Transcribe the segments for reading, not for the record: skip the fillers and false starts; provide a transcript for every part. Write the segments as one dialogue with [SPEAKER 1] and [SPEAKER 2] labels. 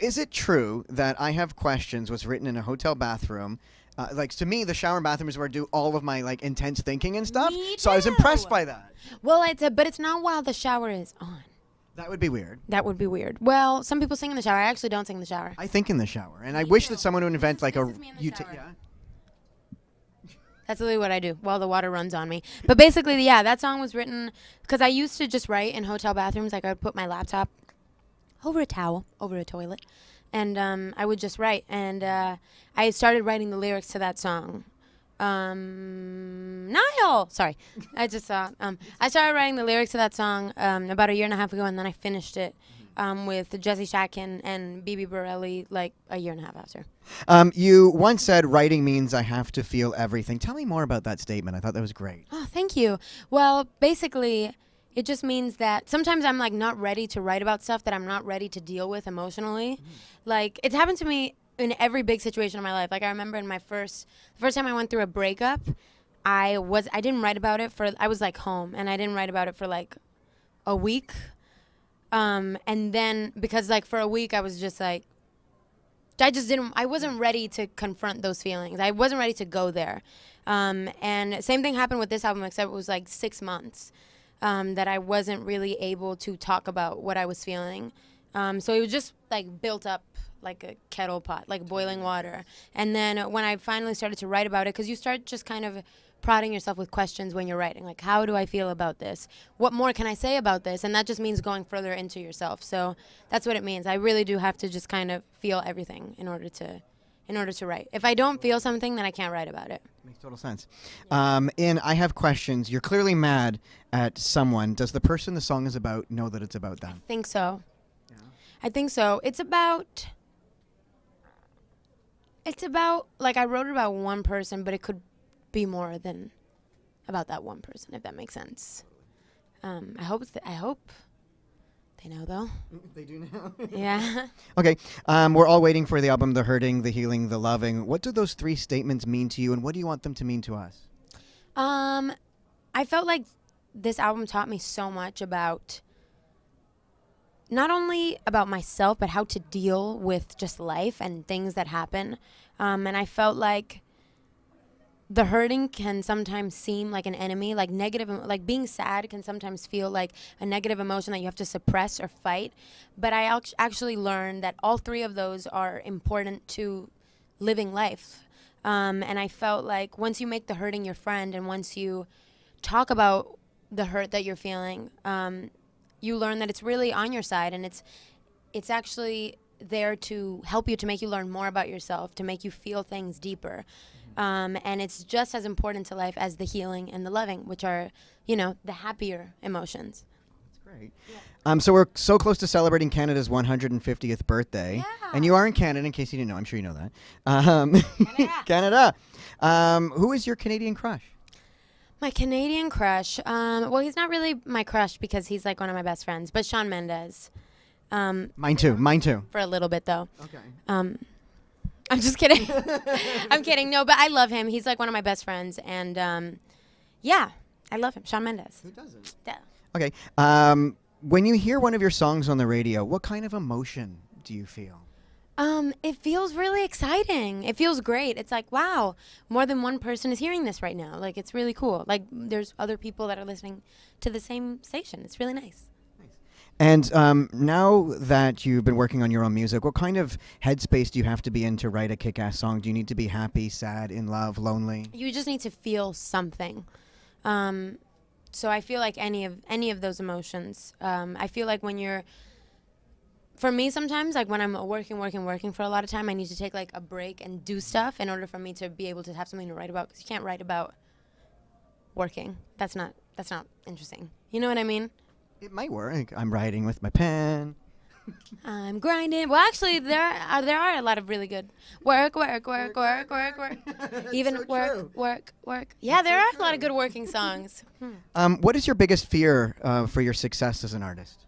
[SPEAKER 1] is it true that I Have Questions was written in a hotel bathroom? Like, to me, the shower and bathroom is where I do all of my, like, intense thinking and stuff.
[SPEAKER 2] Me
[SPEAKER 1] So I was
[SPEAKER 2] too.
[SPEAKER 1] impressed by that.
[SPEAKER 2] Well, but it's not while the shower is on.
[SPEAKER 1] That would be weird.
[SPEAKER 2] That would be weird. Well, some people sing in the shower. I actually don't sing in the shower.
[SPEAKER 1] I think in the shower. And I wish that someone would invent, like,
[SPEAKER 2] This is me in the shower.
[SPEAKER 1] Yeah.
[SPEAKER 2] That's literally what I do while the water runs on me. But basically, yeah, that song was written because I used to just write in hotel bathrooms. Like, I would put my laptop over a towel, over a toilet, and I would just write. And I started writing the lyrics to that song. Niall! Sorry. I just saw. I started writing the lyrics to that song about a year and a half ago, and then I finished it with Jesse Shatkin and Bibi Borelli like a year and a half after.
[SPEAKER 1] You once said writing means I have to feel everything. Tell me more about that statement. I thought that was great.
[SPEAKER 2] Oh, thank you. Well, basically, it just means that sometimes I'm like not ready to write about stuff that I'm not ready to deal with emotionally. Like, it's happened to me in every big situation in my life. Like, I remember in the first time I went through a breakup, I didn't write about it I was like home, and I didn't write about it for like a week. And then because like for a week I was just like, I wasn't ready to confront those feelings. I wasn't ready to go there. And same thing happened with this album, except it was like 6 months that I wasn't really able to talk about what I was feeling. So it was just like built up like a kettle pot, like boiling water. And then when I finally started to write about it, because you start just kind of prodding yourself with questions when you're writing, like, how do I feel about this? What more can I say about this? And that just means going further into yourself. So that's what it means. I really do have to just kind of feel everything in order to write. If I don't feel something, then I can't write about it.
[SPEAKER 1] Makes total sense. In I Have Questions, you're clearly mad at someone. Does the person the song is about know that it's about them?
[SPEAKER 2] I think so. Yeah. I think so. It's about, like, I wrote it about one person, but it could be more than about that one person, if that makes sense. I hope they know, though.
[SPEAKER 1] They do now.
[SPEAKER 2] Yeah.
[SPEAKER 1] Okay. We're all waiting for the album, The Hurting, The Healing, The Loving. What do those three statements mean to you, and what do you want them to mean to us?
[SPEAKER 2] I felt like this album taught me so much about not only about myself, but how to deal with just life and things that happen. And I felt like the hurting can sometimes seem like an enemy, like negative, like being sad can sometimes feel like a negative emotion that you have to suppress or fight. But I actually learned that all three of those are important to living life. And I felt like once you make the hurting your friend, and once you talk about the hurt that you're feeling, you learn that it's really on your side, and it's actually there to help you, to make you learn more about yourself, to make you feel things deeper. And it's just as important to life as the healing and the loving, which are, the happier emotions.
[SPEAKER 1] That's great. Yeah. So we're so close to celebrating Canada's 150th birthday.
[SPEAKER 2] Yeah.
[SPEAKER 1] And you are in Canada, in case you didn't know. I'm sure you know that. Canada. Who is your Canadian crush?
[SPEAKER 2] My Canadian crush? Well, he's not really my crush because he's like one of my best friends, but Shawn Mendes.
[SPEAKER 1] Mine too.
[SPEAKER 2] For a little bit, though.
[SPEAKER 1] Okay.
[SPEAKER 2] I'm just kidding. I'm kidding. No, but I love him. He's like one of my best friends. And, yeah, I love him. Shawn Mendes.
[SPEAKER 1] Who doesn't?
[SPEAKER 2] Yeah.
[SPEAKER 1] Okay. When you hear one of your songs on the radio, what kind of emotion do you feel?
[SPEAKER 2] It feels really exciting. It feels great. It's like, wow, more than one person is hearing this right now. Like, it's really cool. Like, there's other people that are listening to the same station. It's really nice.
[SPEAKER 1] And now that you've been working on your own music, what kind of headspace do you have to be in to write a kick-ass song? Do you need to be happy, sad, in love, lonely?
[SPEAKER 2] You just need to feel something. So I feel like any of those emotions. I feel like when you're, for me sometimes, like when I'm working for a lot of time, I need to take like a break and do stuff in order for me to be able to have something to write about, because you can't write about working. That's not interesting. You know what I mean?
[SPEAKER 1] It might work. I'm writing with my pen.
[SPEAKER 2] I'm grinding. Well, actually, there are a lot of really good work. Even
[SPEAKER 1] so
[SPEAKER 2] work. Yeah, there are a lot of good working songs.
[SPEAKER 1] What is your biggest fear for your success as an artist?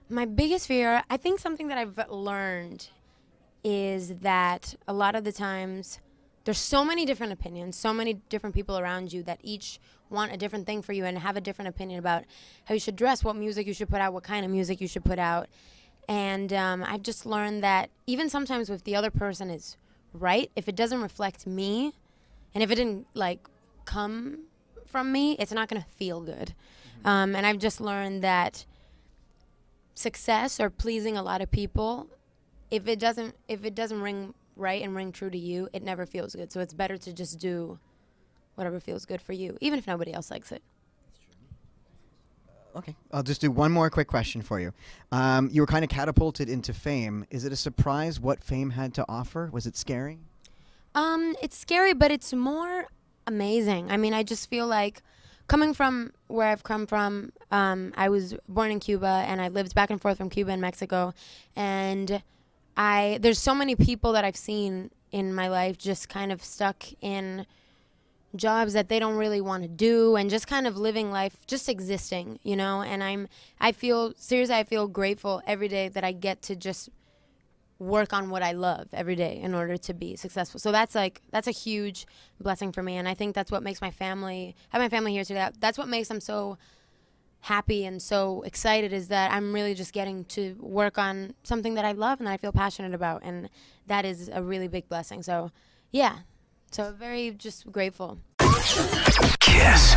[SPEAKER 2] My biggest fear, I think something that I've learned is that a lot of the times there's so many different opinions, so many different people around you that each want a different thing for you and have a different opinion about how you should dress, what music you should put out, what kind of music you should put out. And I've just learned that even sometimes if the other person is right, if it doesn't reflect me, and if it didn't like come from me, it's not going to feel good. And I've just learned that success or pleasing a lot of people, if it doesn't ring right and ring true to you, it never feels good. So it's better to just do whatever feels good for you, even if nobody else likes it.
[SPEAKER 1] Okay, I'll just do one more quick question for you. You were kind of catapulted into fame. Is it a surprise what fame had to offer? Was it scary?
[SPEAKER 2] It's scary, but it's more amazing. I mean, I just feel like coming from where I've come from, I was born in Cuba, and I lived back and forth from Cuba and Mexico, and there's so many people that I've seen in my life just kind of stuck in jobs that they don't really want to do, and just kind of living life, just existing, you know. And I feel grateful every day that I get to just work on what I love every day in order to be successful. So that's a huge blessing for me, and I think that's what makes have my family here today. That's what makes them so happy and so excited, is that I'm really just getting to work on something that I love and that I feel passionate about, and that is a really big blessing. So yeah. So very just grateful.
[SPEAKER 3] Kiss.